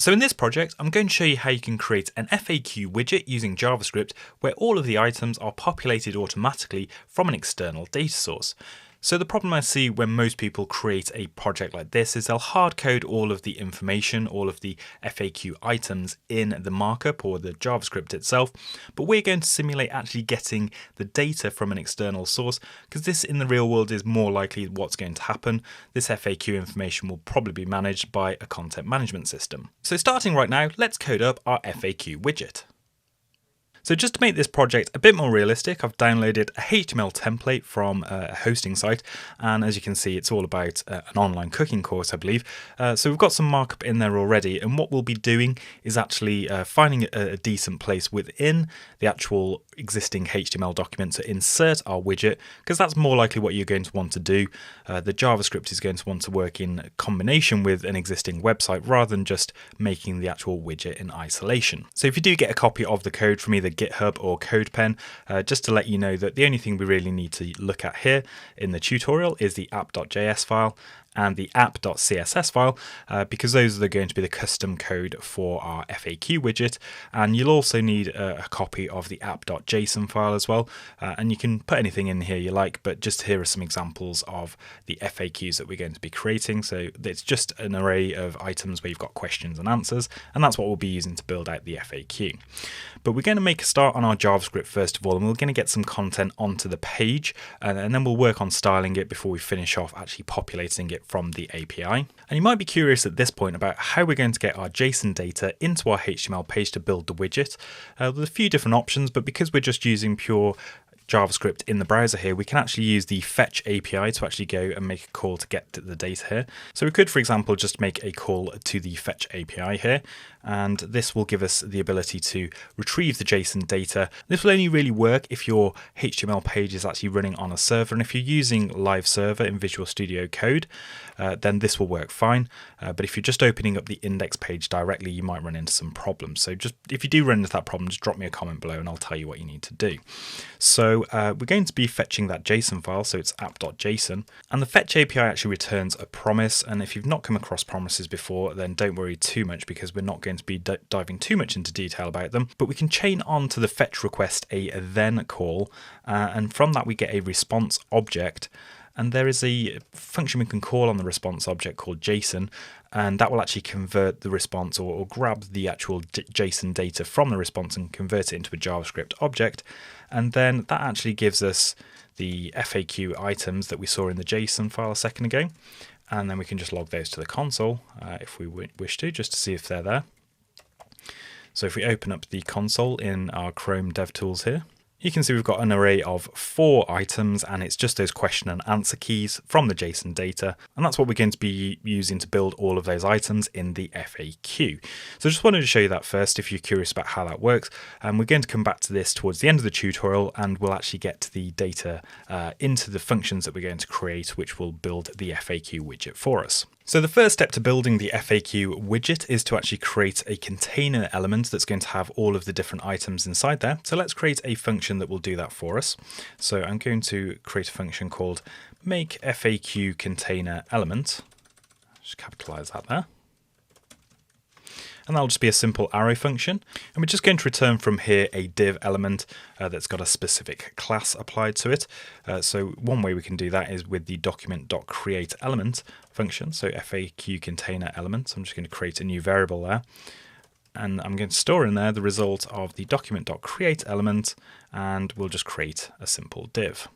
So in this project, I'm going to show you how you can create an FAQ widget using JavaScript where all of the items are populated automatically from an external data source. So the problem I see when most people create a project like this is they'll hard code all of the information, all of the FAQ items in the markup or the JavaScript itself, but we're going to simulate actually getting the data from an external source because this in the real world is more likely what's going to happen. This FAQ information will probably be managed by a content management system. So starting right now, let's code up our FAQ widget. So just to make this project a bit more realistic, I've downloaded a HTML template from a hosting site, and as you can see, it's all about an online cooking course, I believe. So we've got some markup in there already, and what we'll be doing is actually finding a decent place within the actual existing HTML document to insert our widget, because that's more likely what you're going to want to do. The JavaScript is going to want to work in combination with an existing website rather than just making the actual widget in isolation. So if you do get a copy of the code from either GitHub or CodePen, just to let you know that the only thing we really need to look at here in the tutorial is the app.js file and the app.css file, because those are going to be the custom code for our FAQ widget. And you'll also need a copy of the app.json file as well. And you can put anything in here you like, but just here are some examples of the FAQs that we're going to be creating. So it's just an array of items where you've got questions and answers, and that's what we'll be using to build out the FAQ. But we're going to make a start on our JavaScript first of all, and we're going to get some content onto the page, and then we'll work on styling it before we finish off actually populating it from the API. And you might be curious at this point about how we're going to get our JSON data into our HTML page to build the widget. There's a few different options, but because we're just using pure JavaScript in the browser here, we can actually use the Fetch API to actually go and make a call to get the data here. So we could, for example, just make a call to the Fetch API here, and this will give us the ability to retrieve the JSON data. This will only really work if your HTML page is actually running on a server, and if you're using live server in Visual Studio Code, then this will work fine. But if you're just opening up the index page directly, you might run into some problems. So just if you do run into that problem, just drop me a comment below and I'll tell you what you need to do. So we're going to be fetching that JSON file, so it's app.json, and the Fetch API actually returns a promise. And if you've not come across promises before, then don't worry too much because we're not going to be diving too much into detail about them. But we can chain on to the fetch request a then call, and from that we get a response object. And there is a function we can call on the response object called JSON, and that will actually convert the response or grab the actual JSON data from the response and convert it into a JavaScript object. And then that actually gives us the FAQ items that we saw in the JSON file a second ago. And then we can just log those to the console if we wish to, just to see if they're there. So if we open up the console in our Chrome DevTools here, you can see we've got an array of 4 items, and it's just those question and answer keys from the JSON data. And that's what we're going to be using to build all of those items in the FAQ. So I just wanted to show you that first if you're curious about how that works. And we're going to come back to this towards the end of the tutorial, and we'll actually get the data into the functions that we're going to create, which will build the FAQ widget for us. So the first step to building the FAQ widget is to actually create a container element that's going to have all of the different items inside there. So let's create a function that will do that for us. So I'm going to create a function called make FAQ container element. Just capitalize that there. And that'll just be a simple arrow function. And we're just going to return from here a div element that's got a specific class applied to it. So one way we can do that is with the document.createElement function. So FAQ container element. I'm just going to create a new variable there. And I'm going to store in there the result of the document.createElement, and we'll just create a simple div.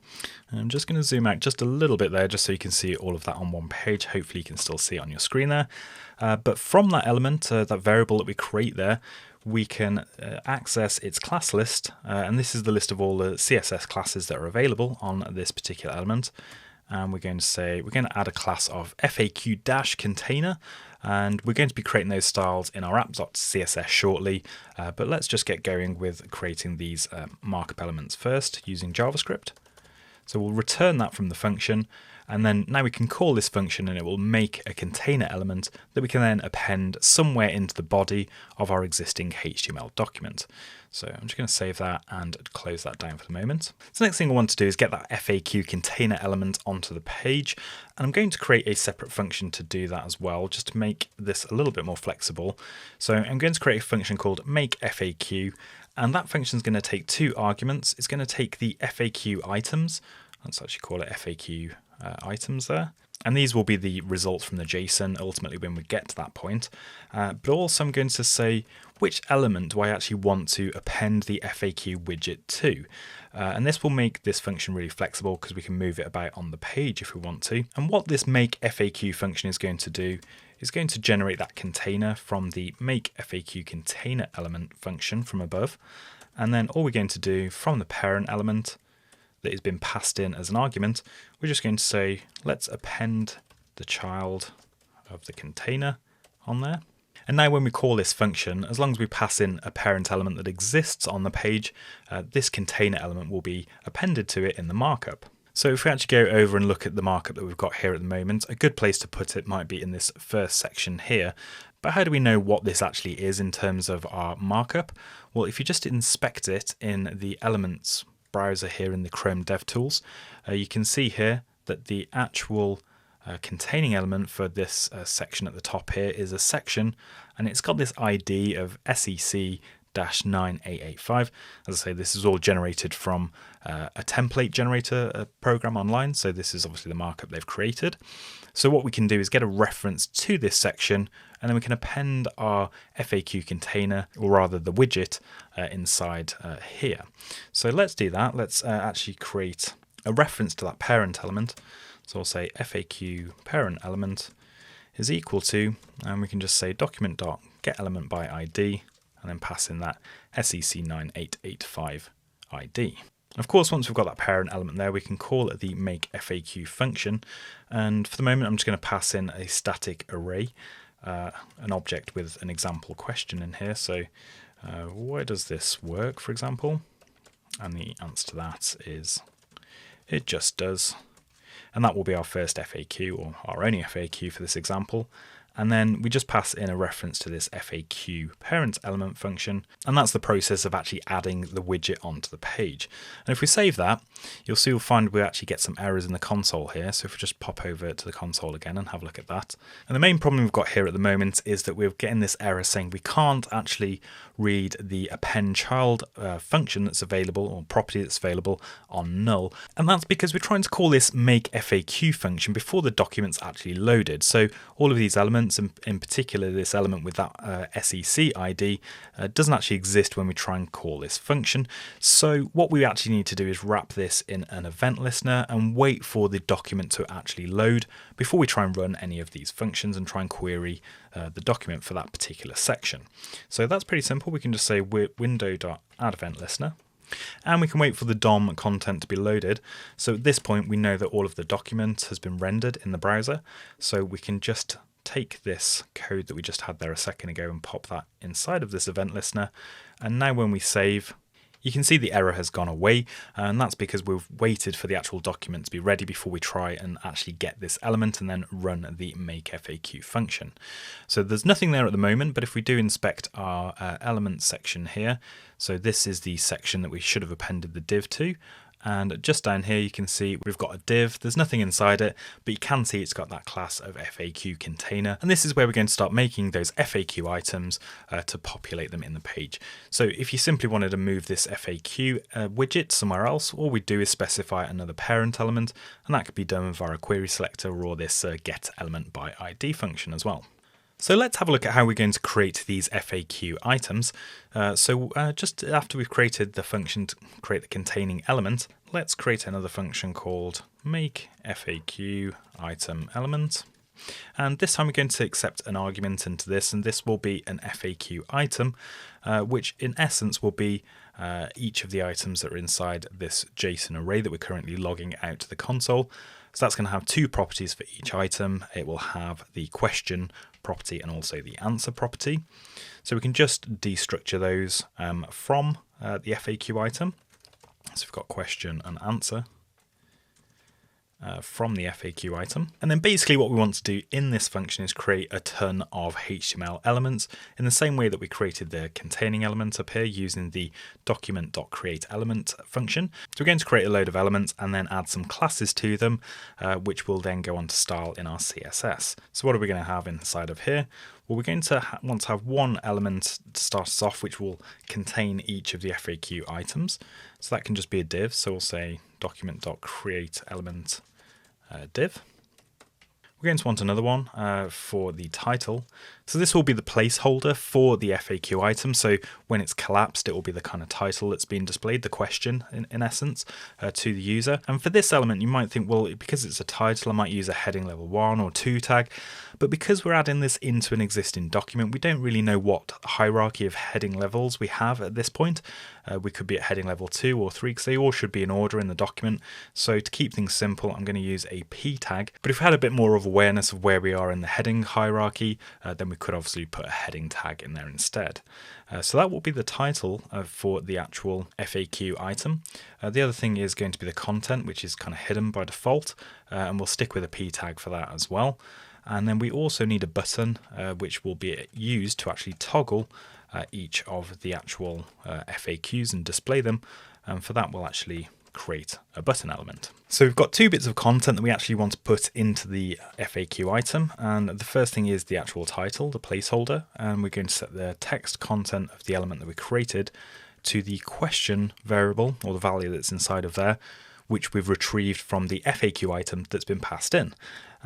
And I'm just going to zoom out just a little bit there just so you can see all of that on one page. Hopefully you can still see it on your screen there. But from that element, that variable that we create there, we can access its class list. And this is the list of all the CSS classes that are available on this particular element. And we're going to say, we're going to add a class of FAQ-container, and we're going to be creating those styles in our app.css shortly. But let's just get going with creating these markup elements first using JavaScript. So we'll return that from the function, And then now we can call this function and it will make a container element that we can then append somewhere into the body of our existing HTML document. So I'm just going to save that and close that down for the moment. So the next thing I want to do is get that FAQ container element onto the page. And I'm going to create a separate function to do that as well, just to make this a little bit more flexible. So I'm going to create a function called makeFAQ. And that function is going to take two arguments. It's going to take the FAQ items. Let's actually call it FAQ items there. And these will be the results from the JSON ultimately when we get to that point. But also I'm going to say which element do I actually want to append the FAQ widget to. And this will make this function really flexible because we can move it about on the page if we want to. And what this makeFAQ function is going to do is going to generate that container from the makeFAQ container element function from above. And then all we're going to do from the parent element that has been passed in as an argument, we're just going to say, let's append the child of the container on there. And now when we call this function, as long as we pass in a parent element that exists on the page, this container element will be appended to it in the markup. So if we actually go over and look at the markup that we've got here at the moment, a good place to put it might be in this first section here. But how do we know what this actually is in terms of our markup? Well, if you just inspect it in the elements browser here in the Chrome DevTools, you can see here that the actual containing element for this section at the top here is a section, and it's got this ID of SEC-9885. As I say, this is all generated from a template generator program online, so this is obviously the markup they've created. So what we can do is get a reference to this section, and then we can append our FAQ container, or rather the widget, inside here. So let's do that. Let's actually create a reference to that parent element. So I'll say FAQ parent element is equal to, and we can just say document.getElementById, and then pass in that SEC9885 ID. Of course, once we've got that parent element there, we can call it the makeFAQ function. And for the moment, I'm just going to pass in a static array, an object with an example question in here. So where does this work, for example? And the answer to that is it just does. And that will be our first FAQ, or our only FAQ for this example. And then we just pass in a reference to this FAQ parent element function. And that's the process of actually adding the widget onto the page. And if we save that, you'll find we actually get some errors in the console here. So if we just pop over to the console again and have a look at that. And the main problem we've got here at the moment is that we're getting this error saying we can't actually read the append child function that's available, or property that's available, on null. And that's because we're trying to call this makeFAQ function before the document's actually loaded. So all of these elements, in particular this element with that SEC ID, doesn't actually exist when we try and call this function. So what we actually need to do is wrap this in an event listener and wait for the document to actually load before we try and run any of these functions and try and query the document for that particular section. So that's pretty simple. We can just say window.addEventListener. And we can wait for the DOM content to be loaded. So at this point, we know that all of the document has been rendered in the browser. So we can just take this code that we just had there a second ago and pop that inside of this event listener. And now when we save, you can see the error has gone away, and that's because we've waited for the actual document to be ready before we try and actually get this element and then run the makeFAQ function. So there's nothing there at the moment, but if we do inspect our element section here, so this is the section that we should have appended the div to. And just down here, you can see we've got a div. There's nothing inside it, but you can see it's got that class of FAQ container. And this is where we're going to start making those FAQ items to populate them in the page. So if you simply wanted to move this FAQ widget somewhere else, all we do is specify another parent element, and that could be done via a query selector or this getElementById function as well. So let's have a look at how we're going to create these FAQ items. Just after we've created the function to create the containing element, let's create another function called makeFAQItemElement. And this time we're going to accept an argument into this, and this will be an FAQ item, which in essence will be each of the items that are inside this JSON array that we're currently logging out to the console. So that's going to have two properties for each item. It will have the question property and also the answer property. So we can just destructure those from the FAQ item. So we've got question and answer. from the FAQ item. And then basically what we want to do in this function is create a ton of HTML elements in the same way that we created the containing element up here using the document.createElement function. So we're going to create a load of elements and then add some classes to them, which will then go on to style in our CSS. So what are we going to have inside of here? Well, we're going to want to have one element to start us off, which will contain each of the FAQ items. So that can just be a div. So we'll say document.createElement div. We're going to want another one for the title. So this will be the placeholder for the FAQ item. So when it's collapsed, it will be the kind of title that's being displayed, the question in essence, to the user. And for this element, you might think, well, because it's a title, I might use a heading level 1 or 2 tag. But because we're adding this into an existing document, we don't really know what hierarchy of heading levels we have at this point. We could be at heading level 2 or 3 because they all should be in order in the document. So to keep things simple, I'm going to use a P tag. But if we had a bit more of awareness of where we are in the heading hierarchy, then we could obviously put a heading tag in there instead. So that will be the title for the actual FAQ item. The other thing is going to be the content, which is kind of hidden by default, and we'll stick with a P tag for that as well. And then we also need a button, which will be used to actually toggle each of the actual FAQs and display them. And for that, we'll actually create a button element. So we've got two bits of content that we actually want to put into the FAQ item. And the first thing is the actual title, the placeholder. And we're going to set the text content of the element that we created to the question variable, or the value that's inside of there, which we've retrieved from the FAQ item that's been passed in.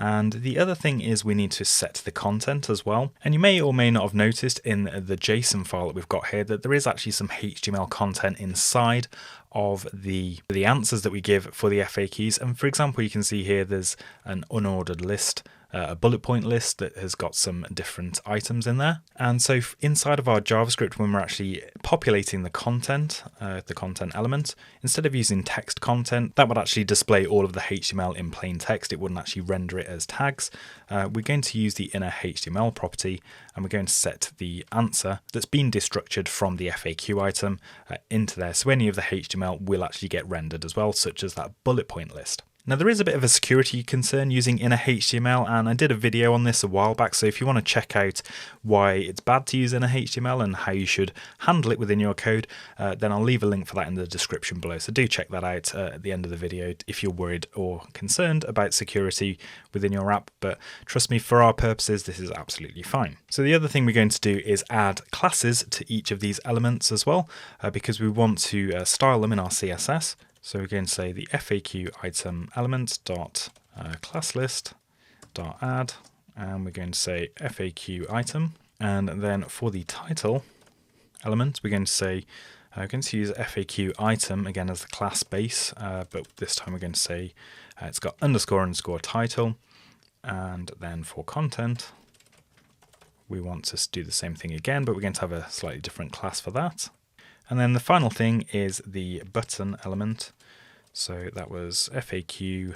And the other thing is we need to set the content as well. And you may or may not have noticed in the JSON file that we've got here that there is actually some HTML content inside of the answers that we give for the FAQs. And for example, you can see here there's an unordered list, a bullet point list that has got some different items in there. And so inside of our JavaScript, when we're actually populating the content element, instead of using text content, that would actually display all of the HTML in plain text. It wouldn't actually render it as tags. We're going to use the inner HTML property, and we're going to set the answer that's been destructured from the FAQ item into there. So any of the HTML will actually get rendered as well, such as that bullet point list. Now there is a bit of a security concern using inner HTML, and I did a video on this a while back, so if you want to check out why it's bad to use inner HTML and how you should handle it within your code, then I'll leave a link for that in the description below. So do check that out at the end of the video if you're worried or concerned about security within your app, but trust me, for our purposes this is absolutely fine. So the other thing we're going to do is add classes to each of these elements as well, because we want to style them in our CSS. So we're going to say the FAQ item element dot class list dot add, and we're going to say FAQ item, and then for the title element we're going to say we're going to use FAQ item again as the class base, but this time we're going to say it's got __ title, and then for content we want to do the same thing again, but we're going to have a slightly different class for that. And then the final thing is the button element. So that was FAQ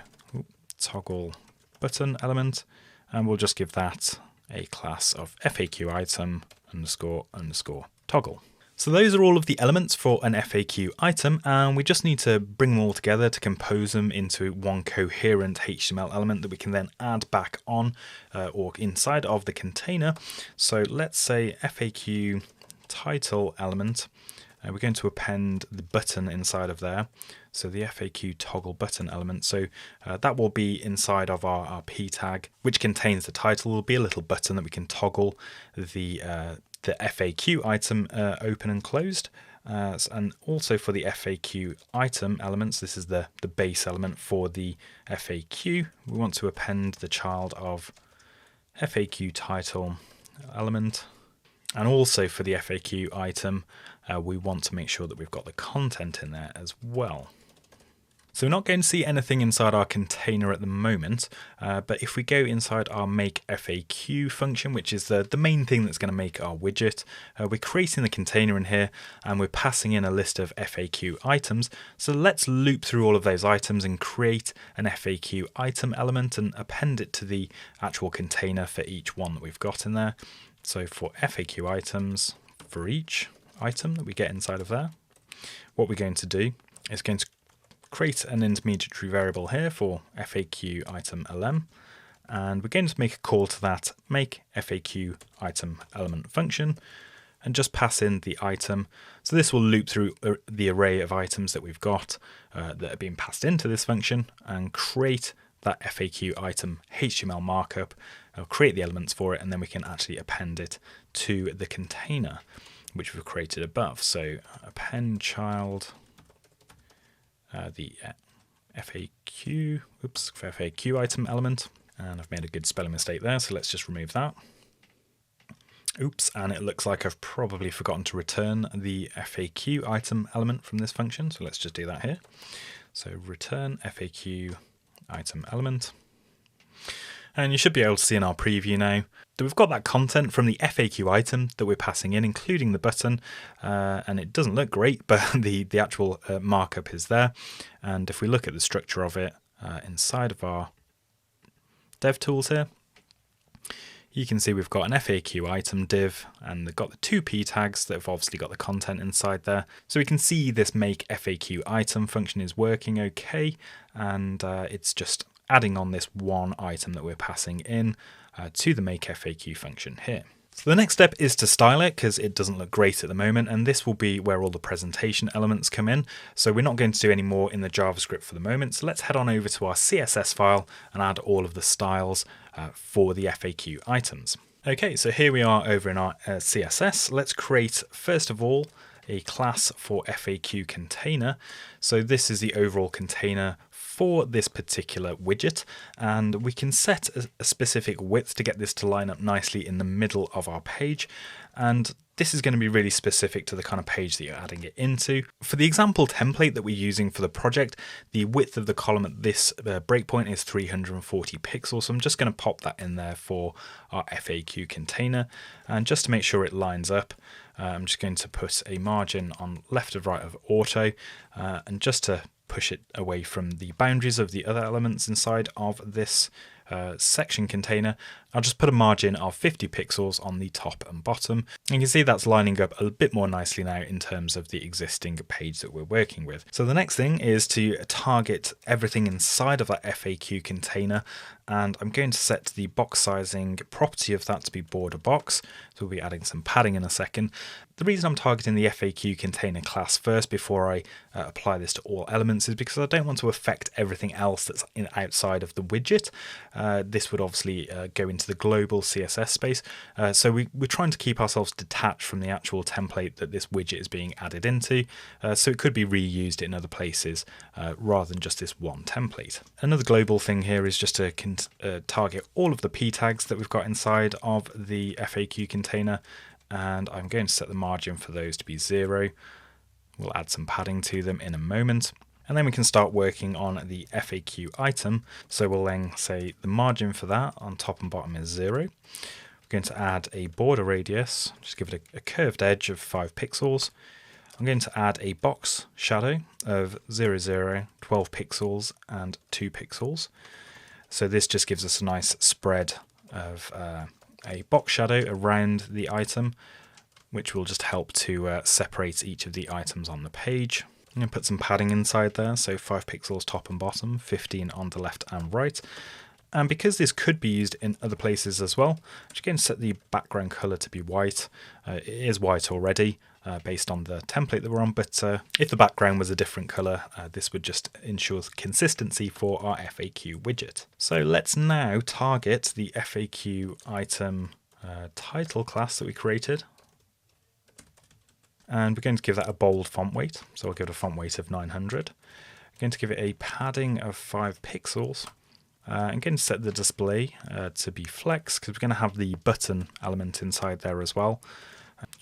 toggle button element, and we'll just give that a class of FAQ item __ toggle. So those are all of the elements for an FAQ item, and we just need to bring them all together to compose them into one coherent HTML element that we can then add back on or inside of the container. So let's say FAQ title element. We're going to append the button inside of there, so the FAQ toggle button element. So that will be inside of our P tag, which contains the title. Will be a little button that we can toggle the FAQ item open and closed. And also for the FAQ item elements, this is the base element for the FAQ. We want to append the child of FAQ title element. And also for the FAQ item, we want to make sure that we've got the content in there as well. So we're not going to see anything inside our container at the moment, but if we go inside our make FAQ function, which is the main thing that's going to make our widget, we're creating the container in here and we're passing in a list of FAQ items. So let's loop through all of those items and create an FAQ item element and append it to the actual container for each one that we've got in there. So for FAQ items, for each item that we get inside of there, what we're going to do is going to create an intermediary variable here for FAQ item lm, and we're going to make a call to that make FAQ item element function, and just pass in the item. So this will loop through the array of items that we've got that are being passed into this function and create that FAQ item HTML markup. It'll create the elements for it, and then we can actually append it to the container which we've created above. So append child the FAQ item element, and I've made a good spelling mistake there, so let's just remove that. Oops, and it looks like I've probably forgotten to return the FAQ item element from this function, so let's just do that here. So return FAQ item element. And you should be able to see in our preview now that we've got that content from the FAQ item that we're passing in, including the button, and it doesn't look great, but the actual markup is there. And if we look at the structure of it inside of our dev tools here, you can see we've got an FAQ item div, and they've got the two p tags that have obviously got the content inside there. So we can see this make FAQ item function is working okay, and it's just adding on this one item that we're passing in to the make FAQ function here. So the next step is to style it, because it doesn't look great at the moment, and this will be where all the presentation elements come in. So we're not going to do any more in the JavaScript for the moment. So let's head on over to our CSS file and add all of the styles for the FAQ items. Okay, so here we are over in our CSS. Let's create, first of all, a class for FAQ container. So this is the overall container for this particular widget, and we can set a specific width to get this to line up nicely in the middle of our page, and this is going to be really specific to the kind of page that you're adding it into. For the example template that we're using for the project, the width of the column at this breakpoint is 340 pixels, so I'm just going to pop that in there for our FAQ container, and just to make sure it lines up, I'm just going to put a margin on left of right of auto, and just to push it away from the boundaries of the other elements inside of this section container, I'll just put a margin of 50 pixels on the top and bottom. And you can see that's lining up a bit more nicely now in terms of the existing page that we're working with. So the next thing is to target everything inside of that FAQ container, and I'm going to set the box sizing property of that to be border box. So we'll be adding some padding in a second. The reason I'm targeting the FAQ container class first before I apply this to all elements is because I don't want to affect everything else that's outside of the widget. This would obviously go into the global CSS space. So we're trying to keep ourselves detached from the actual template that this widget is being added into. So it could be reused in other places rather than just this one template. Another global thing here is just to target all of the p tags that we've got inside of the FAQ container. And I'm going to set the margin for those to be 0. We'll add some padding to them in a moment. And then we can start working on the FAQ item. So we'll then say the margin for that on top and bottom is 0. We're going to add a border radius, just give it a curved edge of 5 pixels. I'm going to add a box shadow of 0, 0, 12 pixels and 2 pixels. So this just gives us a nice spread of a box shadow around the item, which will just help to separate each of the items on the page. I'm going to put some padding inside there, so 5 pixels top and bottom, 15 on the left and right. And because this could be used in other places as well, I'm just going to set the background color to be white. It is white already based on the template that we're on, but if the background was a different color, this would just ensure consistency for our FAQ widget. So let's now target the FAQ item title class that we created. And we're going to give that a bold font weight. So I'll give it a font weight of 900. I'm going to give it a padding of 5 pixels. I'm going to set the display to be flex, because we're going to have the button element inside there as well.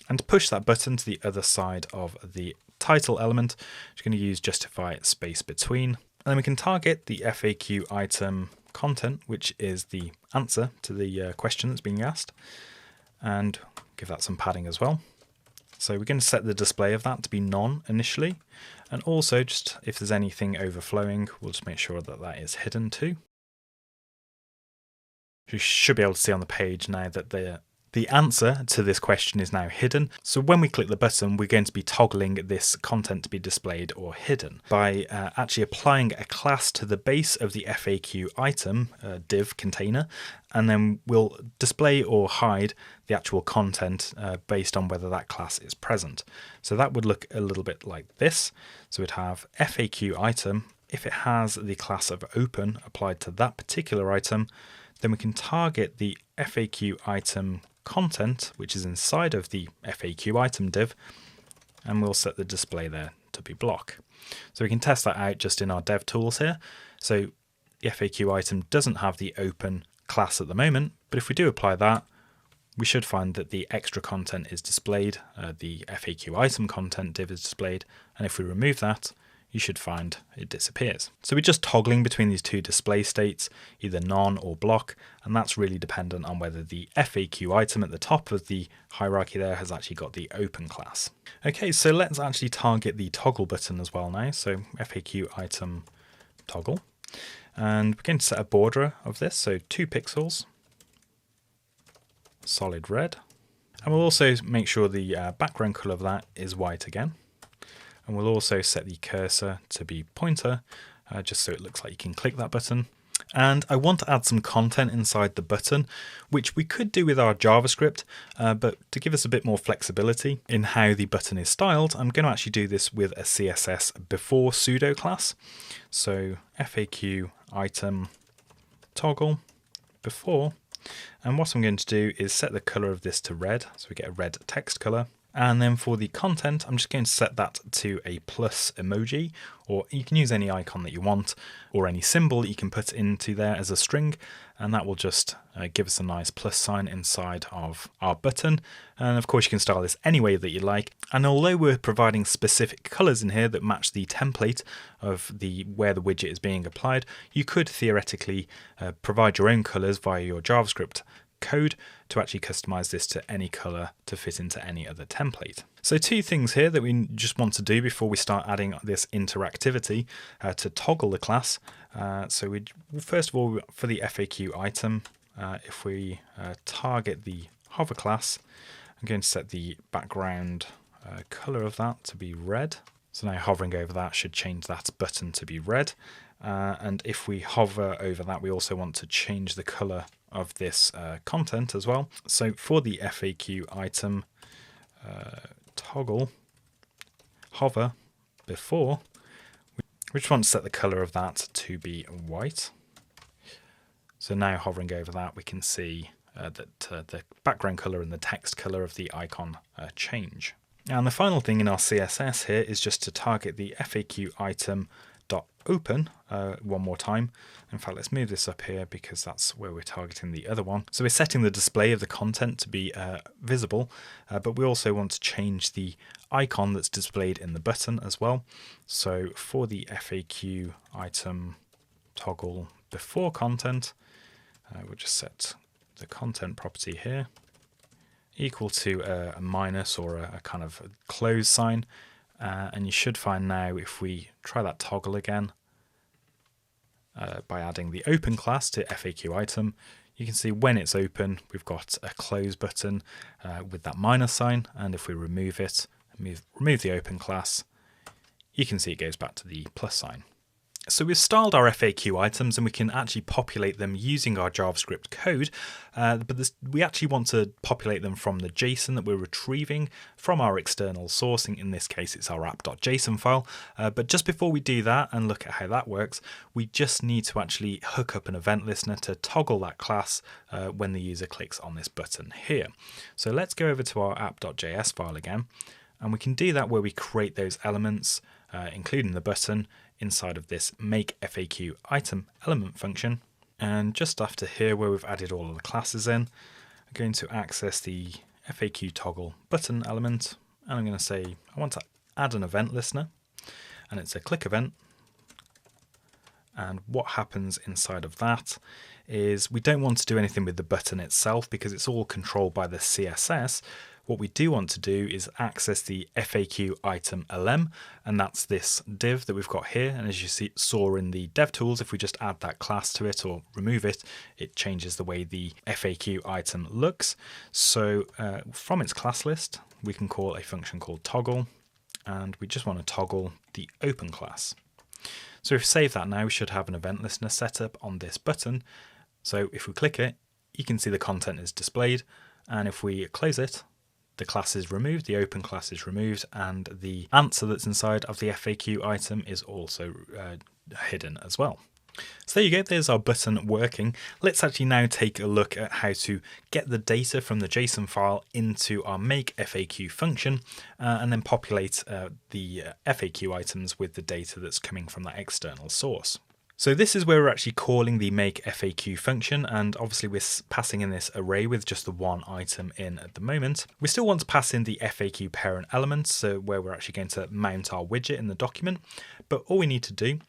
And to push that button to the other side of the title element, we're going to use justify space between. And then we can target the FAQ item content, which is the answer to the question that's being asked, and give that some padding as well. So we're going to set the display of that to be none initially, and also just if there's anything overflowing, we'll just make sure that that is hidden too. You should be able to see on the page now that the The answer to this question is now hidden. So when we click the button, we're going to be toggling this content to be displayed or hidden by actually applying a class to the base of the FAQ item div container, and then we'll display or hide the actual content based on whether that class is present. So that would look a little bit like this. So we'd have FAQ item. If it has the class of open applied to that particular item, then we can target the FAQ item content, which is inside of the FAQ item div, and we'll set the display there to be block. So we can test that out just in our dev tools here. So the FAQ item doesn't have the open class at the moment, but if we do apply that, we should find that the extra content is displayed, the FAQ item content div is displayed, and if we remove that, you should find it disappears. So we're just toggling between these two display states, either none or block, and that's really dependent on whether the FAQ item at the top of the hierarchy there has actually got the open class. Okay, so let's actually target the toggle button as well now. So FAQ item toggle, and we're going to set a border of this, so 2 pixels, solid red, and we'll also make sure the background color of that is white again. And we'll also set the cursor to be pointer, just so it looks like you can click that button. And I want to add some content inside the button, which we could do with our JavaScript, but to give us a bit more flexibility in how the button is styled, I'm going to actually do this with a CSS before pseudo class. So FAQ item toggle before, and what I'm going to do is set the color of this to red, so we get a red text color. And then for the content, I'm just going to set that to a plus emoji, or you can use any icon that you want, or any symbol you can put into there as a string, and that will just give us a nice plus sign inside of our button. And of course you can style this any way that you like. And although we're providing specific colors in here that match the template of where the widget is being applied, you could theoretically provide your own colors via your JavaScript code to actually customize this to any color to fit into any other template. So 2 things here that we just want to do before we start adding this interactivity to toggle the class. So first of all, for the FAQ item, if we target the hover class, I'm going to set the background color of that to be red. So now hovering over that should change that button to be red. And if we hover over that, we also want to change the color of this content as well. So for the FAQ item toggle hover before, we just want to set the color of that to be white. So now hovering over that, we can see that the background color and the text color of the icon change. And the final thing in our CSS here is just to target the FAQ item open one more time. In fact, let's move this up here because that's where we're targeting the other one. So we're setting the display of the content to be visible, but we also want to change the icon that's displayed in the button as well. So for the FAQ item toggle before content, we'll just set the content property here equal to a minus or a kind of a close sign. And you should find now, if we try that toggle again, by adding the open class to FAQ item, you can see when it's open, we've got a close button with that minus sign. And if we remove it, remove the open class, you can see it goes back to the plus sign. So we've styled our FAQ items and we can actually populate them using our JavaScript code, but we actually want to populate them from the JSON that we're retrieving from our external sourcing. In this case, it's our app.json file. But just before we do that and look at how that works, we just need to actually hook up an event listener to toggle that class when the user clicks on this button here. So let's go over to our app.js file again, and we can do that where we create those elements, including the button, inside of this make FAQ item element function. And just after here where we've added all of the classes in, I'm going to access the FAQ toggle button element, and I'm going to say I want to add an event listener, and it's a click event. And what happens inside of that is we don't want to do anything with the button itself because it's all controlled by the CSS. What we do want to do is access the FAQ item LM, and that's this div that we've got here. And as you saw in the DevTools, if we just add that class to it or remove it, it changes the way the FAQ item looks. So from its class list, we can call a function called toggle, and we just want to toggle the open class. So if we save that now, we should have an event listener set up on this button. So if we click it, you can see the content is displayed. And if we close it, the class is removed, the open class is removed, and the answer that's inside of the FAQ item is also hidden as well. So there you go, there's our button working. Let's actually now take a look at how to get the data from the JSON file into our make FAQ function and then populate the FAQ items with the data that's coming from that external source. So this is where we're actually calling the make FAQ function, and obviously we're passing in this array with just the one item in at the moment. We still want to pass in the FAQ parent elements, so where we're actually going to mount our widget in the document, but all we need to do,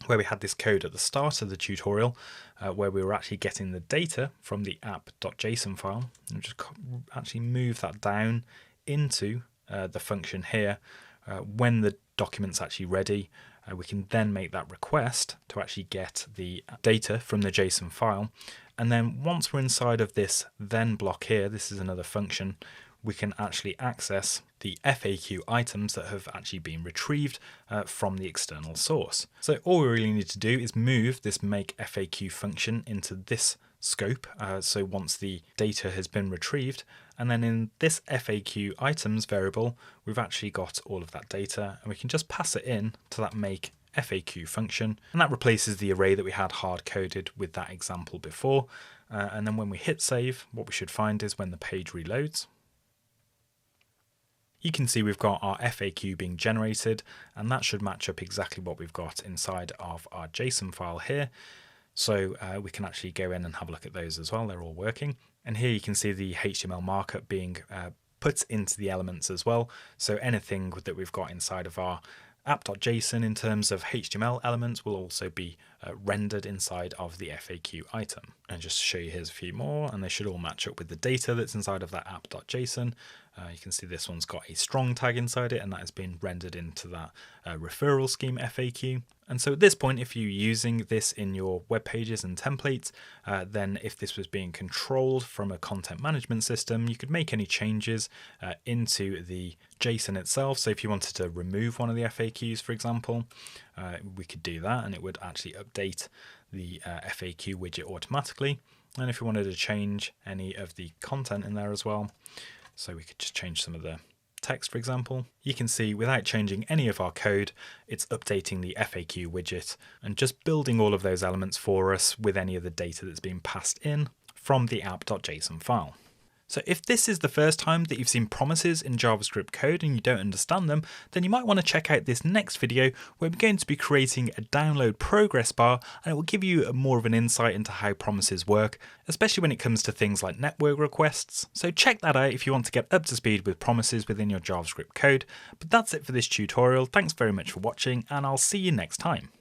where we had this code at the start of the tutorial, where we were actually getting the data from the app.json file, and just actually move that down into the function here. When the document's actually ready, we can then make that request to actually get the data from the JSON file. And then once we're inside of this then block here, this is another function, we can actually access the FAQ items that have actually been retrieved from the external source. So all we really need to do is move this make FAQ function into this scope. So once the data has been retrieved, and then in this FAQ items variable, we've actually got all of that data, and we can just pass it in to that make FAQ function, and that replaces the array that we had hard coded with that example before. And then when we hit save, what we should find is when the page reloads, you can see we've got our FAQ being generated, and that should match up exactly what we've got inside of our JSON file here. So we can actually go in and have a look at those as well. They're all working. And here you can see the HTML markup being put into the elements as well. So anything that we've got inside of our app.json in terms of HTML elements will also be rendered inside of the FAQ item. And just to show you, here's a few more, and they should all match up with the data that's inside of that app.json. You can see this one's got a strong tag inside it, and that has been rendered into that referral scheme FAQ. And so at this point, if you're using this in your web pages and templates, then if this was being controlled from a content management system, you could make any changes into the JSON itself. So if you wanted to remove one of the FAQs, for example, we could do that, and it would actually update the FAQ widget automatically. And if you wanted to change any of the content in there as well, so we could just change some of the text, for example, you can see without changing any of our code, it's updating the FAQ widget and just building all of those elements for us with any of the data that's being passed in from the app.json file. So if this is the first time that you've seen promises in JavaScript code and you don't understand them, then you might want to check out this next video where we're going to be creating a download progress bar, and it will give you more of an insight into how promises work, especially when it comes to things like network requests. So check that out if you want to get up to speed with promises within your JavaScript code. But that's it for this tutorial. Thanks very much for watching, and I'll see you next time.